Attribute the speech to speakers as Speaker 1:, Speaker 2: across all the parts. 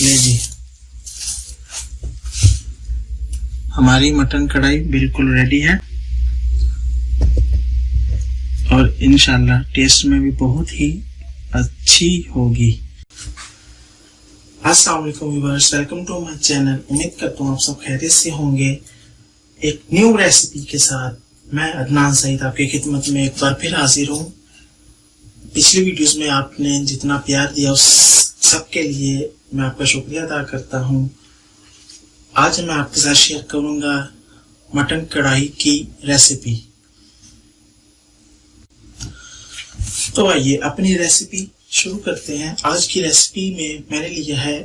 Speaker 1: ले जी, हमारी मटन कढ़ाई बिल्कुल रेडी है और इंशाल्लाह टेस्ट में भी बहुत ही अच्छी होगी। अस्सलाम वालेकुम viewers, welcome to my channel. उम्मीद करता हूँ आप सब खैरियत से होंगे। एक न्यू रेसिपी के साथ मैं अदनान सईद आपकी खिदमत में एक बार फिर हाजिर हूँ। पिछली वीडियोस में आपने जितना प्यार दिया उस सब के लिए मैं आपका शुक्रिया अदा करता हूँ। आज मैं आपके साथ शेयर करूंगा मटन कढ़ाई की रेसिपी। तो आइए अपनी रेसिपी शुरू करते हैं। आज की रेसिपी में मैंने लिया है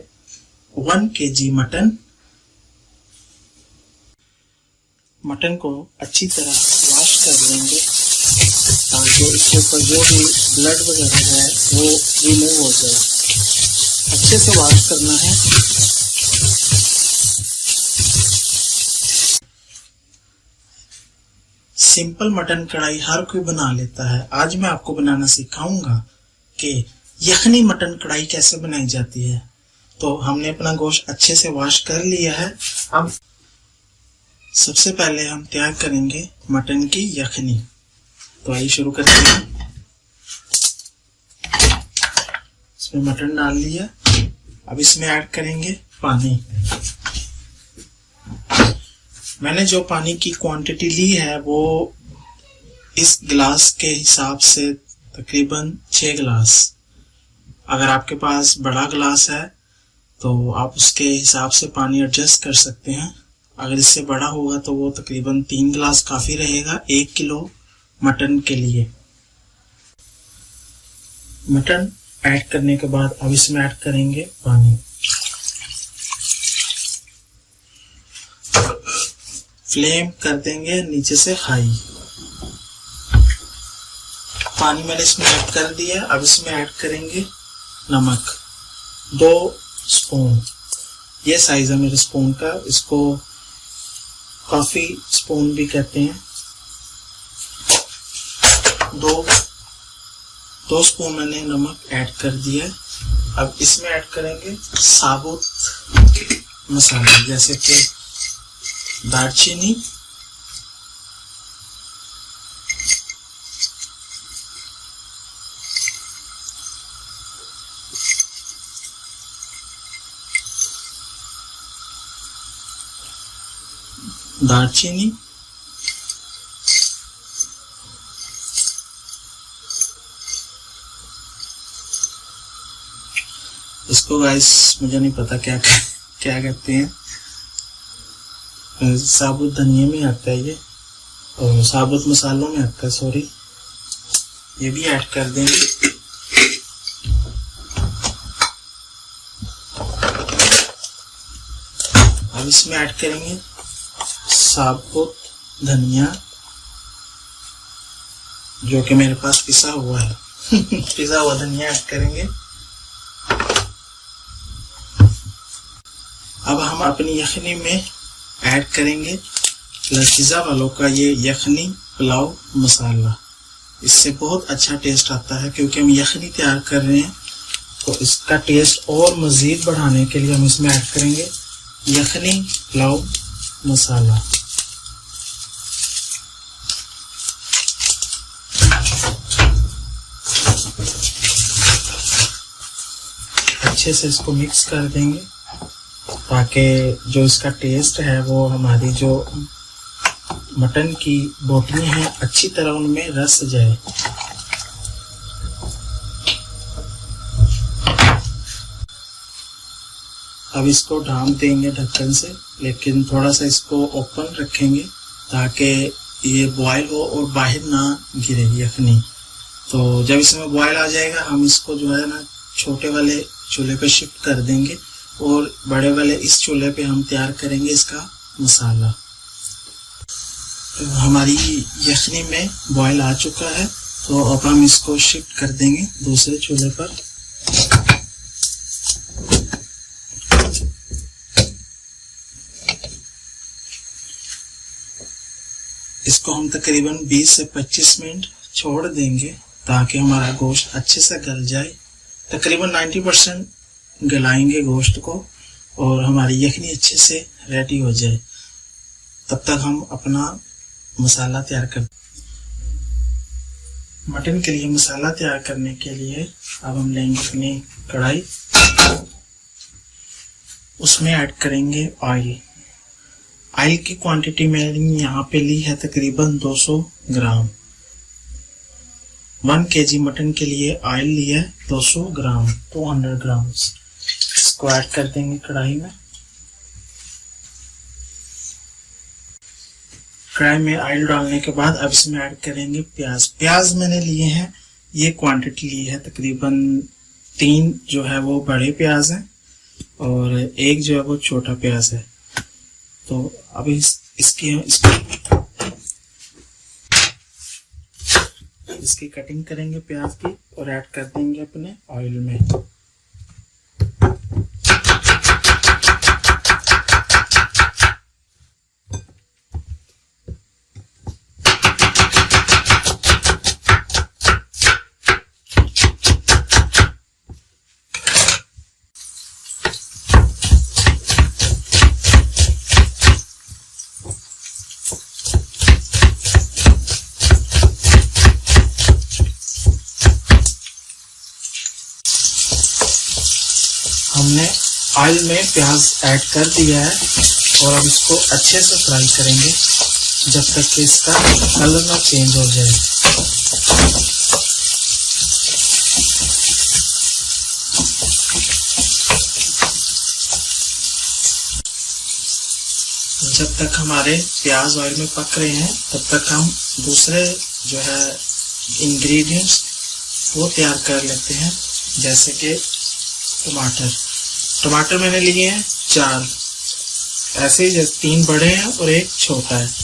Speaker 1: 1 kg मटन। मटन को अच्छी तरह वॉश कर लेंगे ताकि इसके ऊपर जो भी ब्लड वगैरह है वो रिमूव हो जाए। अच्छे से वॉश करना है। सिंपल मटन कढ़ाई हर कोई बना लेता है। आज मैं आपको बनाना सिखाऊंगा कि यखनी मटन कढ़ाई कैसे बनाई जाती है। तो हमने अपना गोश्त अच्छे से वॉश कर लिया है। अब सबसे पहले हम तैयार करेंगे मटन की यखनी। तो आइए शुरू करते हैं। इसमें मटन डाल लिया। अब इसमें ऐड करेंगे पानी। मैंने जो पानी की क्वांटिटी ली है वो इस गिलास के हिसाब से तकरीबन 6 गिलास। अगर आपके पास बड़ा गिलास है तो आप उसके हिसाब से पानी एडजस्ट कर सकते हैं। अगर इससे बड़ा होगा तो वो तकरीबन 3 गिलास काफी रहेगा 1 किलो मटन के लिए। मटन ऐड करने के बाद अब इसमें ऐड करेंगे पानी। फ्लेम कर देंगे नीचे से हाई। पानी मैंने इसमें ऐड कर दिया। अब इसमें ऐड करेंगे नमक 2 स्पून। ये साइज है मेरे स्पून का, इसको कॉफी स्पून भी कहते हैं। 2 स्पून मैंने नमक ऐड कर दिया। अब इसमें ऐड करेंगे साबुत मसाले जैसे कि दालचीनी, इसको गाइस मुझे नहीं पता क्या कहते हैं। साबुत धनिया में आता है ये, और साबुत मसालों में आता है, सॉरी। ये भी ऐड कर देंगे। अब इसमें ऐड करेंगे साबुत धनिया जो कि मेरे पास पिसा हुआ है। पिसा हुआ धनिया ऐड करेंगे। अब हम अपनी यखनी में ऐड करेंगे लजीजा वालों का ये यखनी पुलाव मसाला। इससे बहुत अच्छा टेस्ट आता है क्योंकि हम यखनी तैयार कर रहे हैं, तो इसका टेस्ट और मजीद बढ़ाने के लिए हम इसमें ऐड करेंगे यखनी पुलाव मसाला। अच्छे से इसको मिक्स कर देंगे ताकि जो इसका टेस्ट है वो हमारी जो मटन की बोटियां हैं अच्छी तरह उनमें रस जाए। अब इसको ढांप देंगे ढक्कन से, लेकिन थोड़ा सा इसको ओपन रखेंगे ताकि ये बॉयल हो और बाहर ना गिरे यखनी। तो जब इसमें बॉयल आ जाएगा हम इसको जो है ना छोटे वाले चूल्हे पे शिफ्ट कर देंगे और बड़े वाले इस चूल्हे पे हम तैयार करेंगे इसका मसाला। तो हमारी यखनी में बॉयल आ चुका है, तो अब हम इसको शिफ्ट कर देंगे दूसरे चूल्हे पर। इसको हम तकरीबन 20 से 25 मिनट छोड़ देंगे ताकि हमारा गोश्त अच्छे से गल जाए। तकरीबन 90% गलाएंगे गोश्त को और हमारी यखनी अच्छे से रेडी हो जाए। तब तक हम अपना मसाला तैयार कर मटन के लिए मसाला तैयार करने के लिए अब हम लेंगे अपनी कढ़ाई, उसमें ऐड करेंगे ऑयल। ऑयल की क्वांटिटी मैंने यहाँ पे ली है तकरीबन 200 ग्राम। 1 kg मटन के लिए ऑयल लिया है 200 ग्राम, 200 ग्राम। इसको ऐड कर देंगे कढ़ाई में। कढ़ाई में ऑयल डालने के बाद अब इसमें ऐड करेंगे प्याज। प्याज मैंने लिए हैं, ये क्वांटिटी ली है तकरीबन 3 जो है वो बड़े प्याज हैं और 1 जो है वो छोटा प्याज है। तो अब इसकी कटिंग करेंगे प्याज की और ऐड कर देंगे अपने ऑयल में। हमने ऑयल में प्याज ऐड कर दिया है और अब इसको अच्छे से फ्राई करेंगे जब तक कि इसका कलर ना चेंज हो जाए। जब तक हमारे प्याज ऑयल में पक रहे हैं तब तक हम दूसरे जो है इंग्रेडिएंट्स वो तैयार कर लेते हैं, जैसे कि टमाटर मैंने लिए हैं 4, ऐसे ही 3 बड़े हैं और 1 छोटा है।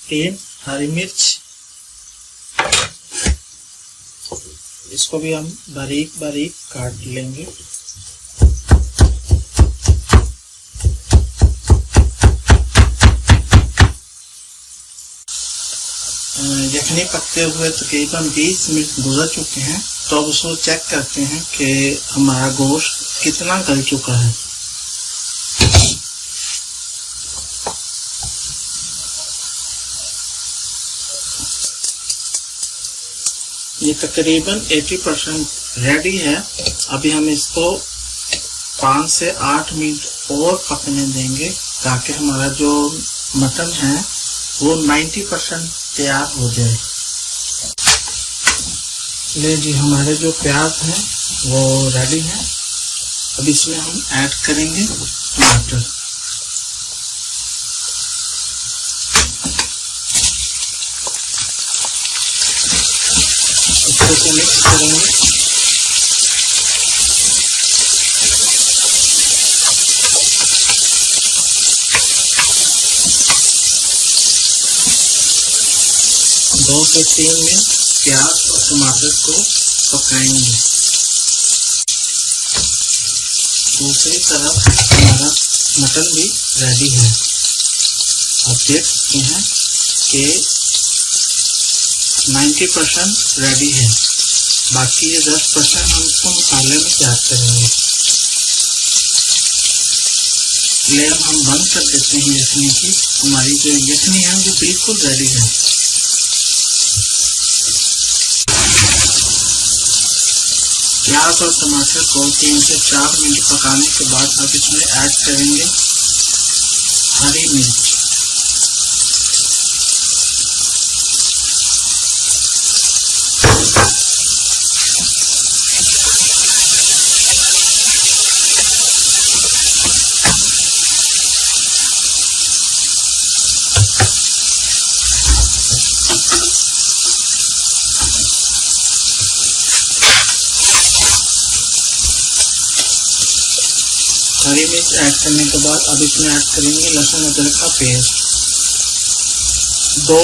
Speaker 1: तीन हरी मिर्च, इसको भी हम बारीक बारीक काट लेंगे। यखनी पकते हुए तकरीबन 20 मिनट गुजर चुके हैं, तो अब उसको चेक करते हैं कि हमारा गोश्त कितना गल चुका है। ये तकरीबन 80% रेडी है। अभी हम इसको 5 से 8 मिनट और पकने देंगे ताकि हमारा जो मटन है वो 90% तैयार हो जाए। ले जी, हमारे जो प्याज हैं वो रेडी है। अब इसमें हम ऐड करेंगे टमाटर। अच्छे से मिक्स करेंगे। दो से 3 मिनट प्याज और टमाटर को पकाएंगे। दूसरी तरफ हमारा मटन भी रेडी है। आप देख सकते हैं कि 90% रेडी है, बाकी ये 10% हम इसको मसाले में तैयार करेंगे। फ्लेम हम बंद कर देते हैं यखनी की। हमारी जो यखनी है वो बिल्कुल रेडी है। प्याज और टमाटर को 3 से 4 मिनट पकाने के बाद अब इसमें ऐड करेंगे हरी मिर्च। हरी मिर्च ऐड करने के बाद अब इसमें ऐड करेंगे लहसुन अदरक का पेस्ट। 2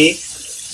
Speaker 1: 1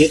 Speaker 1: 1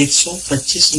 Speaker 1: 125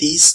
Speaker 1: 30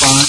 Speaker 1: 5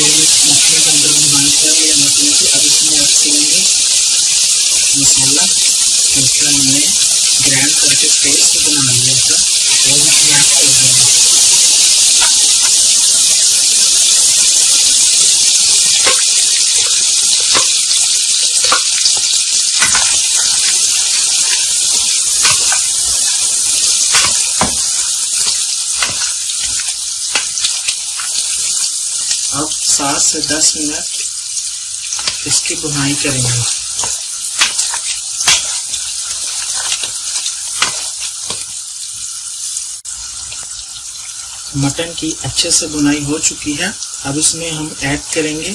Speaker 1: इसमें हम ब्राउन होने कर लिया मटन को। अब इसमें ऐड करेंगे मसाला जो कि हमने ग्राइंड करके पेस्ट बना लिया था, वो हम ऐड कर देंगे। अब 7 से 10 मिनट इसकी भुनाई करेंगे। मटन की अच्छे से भुनाई हो चुकी है। अब इसमें हम ऐड करेंगे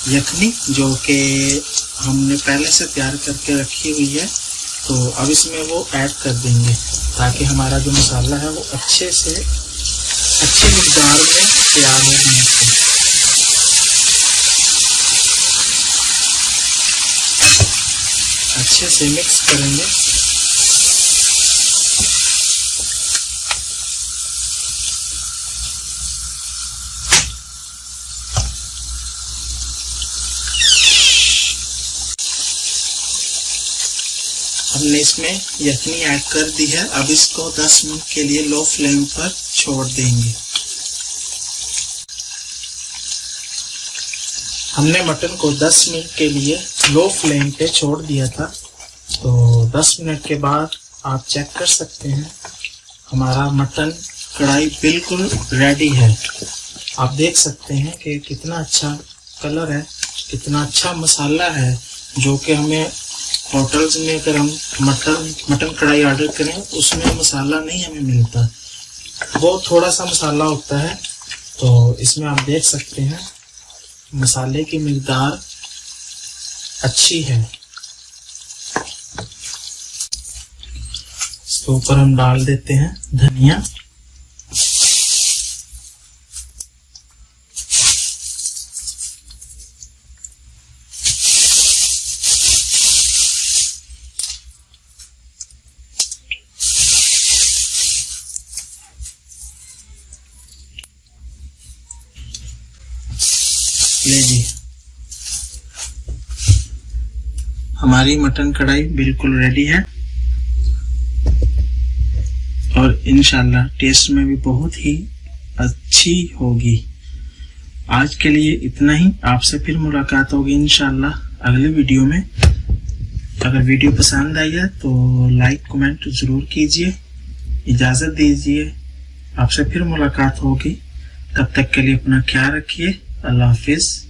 Speaker 1: यखनी जो कि हमने पहले से तैयार करके रखी हुई है। तो अब इसमें वो ऐड कर देंगे ताकि हमारा जो मसाला है वो अच्छे से अच्छी मिकदार में तैयार हो जाए। अच्छे से मिक्स करेंगे। हमने इसमें यखनी ऐड कर दी है। अब इसको 10 मिनट के लिए लो फ्लेम पर छोड़ देंगे। हमने मटन को 10 मिनट के लिए लो फ्लेम पे छोड़ दिया था। तो 10 मिनट के बाद आप चेक कर सकते हैं हमारा मटन कढ़ाई बिल्कुल रेडी है। आप देख सकते हैं कि कितना अच्छा कलर है, कितना अच्छा मसाला है, जो कि हमें होटल्स में अगर हम मटन कढ़ाई ऑर्डर करें उसमें मसाला नहीं हमें मिलता, वो थोड़ा सा मसाला होता है। तो इसमें आप देख सकते हैं मसाले की मिकदार अच्छी है। इसके ऊपर हम डाल देते हैं धनिया। ले जी, हमारी मटन कढ़ाई बिल्कुल रेडी है और इंशाल्लाह टेस्ट में भी बहुत ही अच्छी होगी। आज के लिए इतना ही। आपसे फिर मुलाकात होगी इंशाल्लाह अगले वीडियो में। अगर वीडियो पसंद आई है तो लाइक कमेंट जरूर कीजिए। इजाजत दीजिए, आपसे फिर मुलाकात होगी। तब तक के लिए अपना ख्याल रखिए। अल्लाह हाफिज।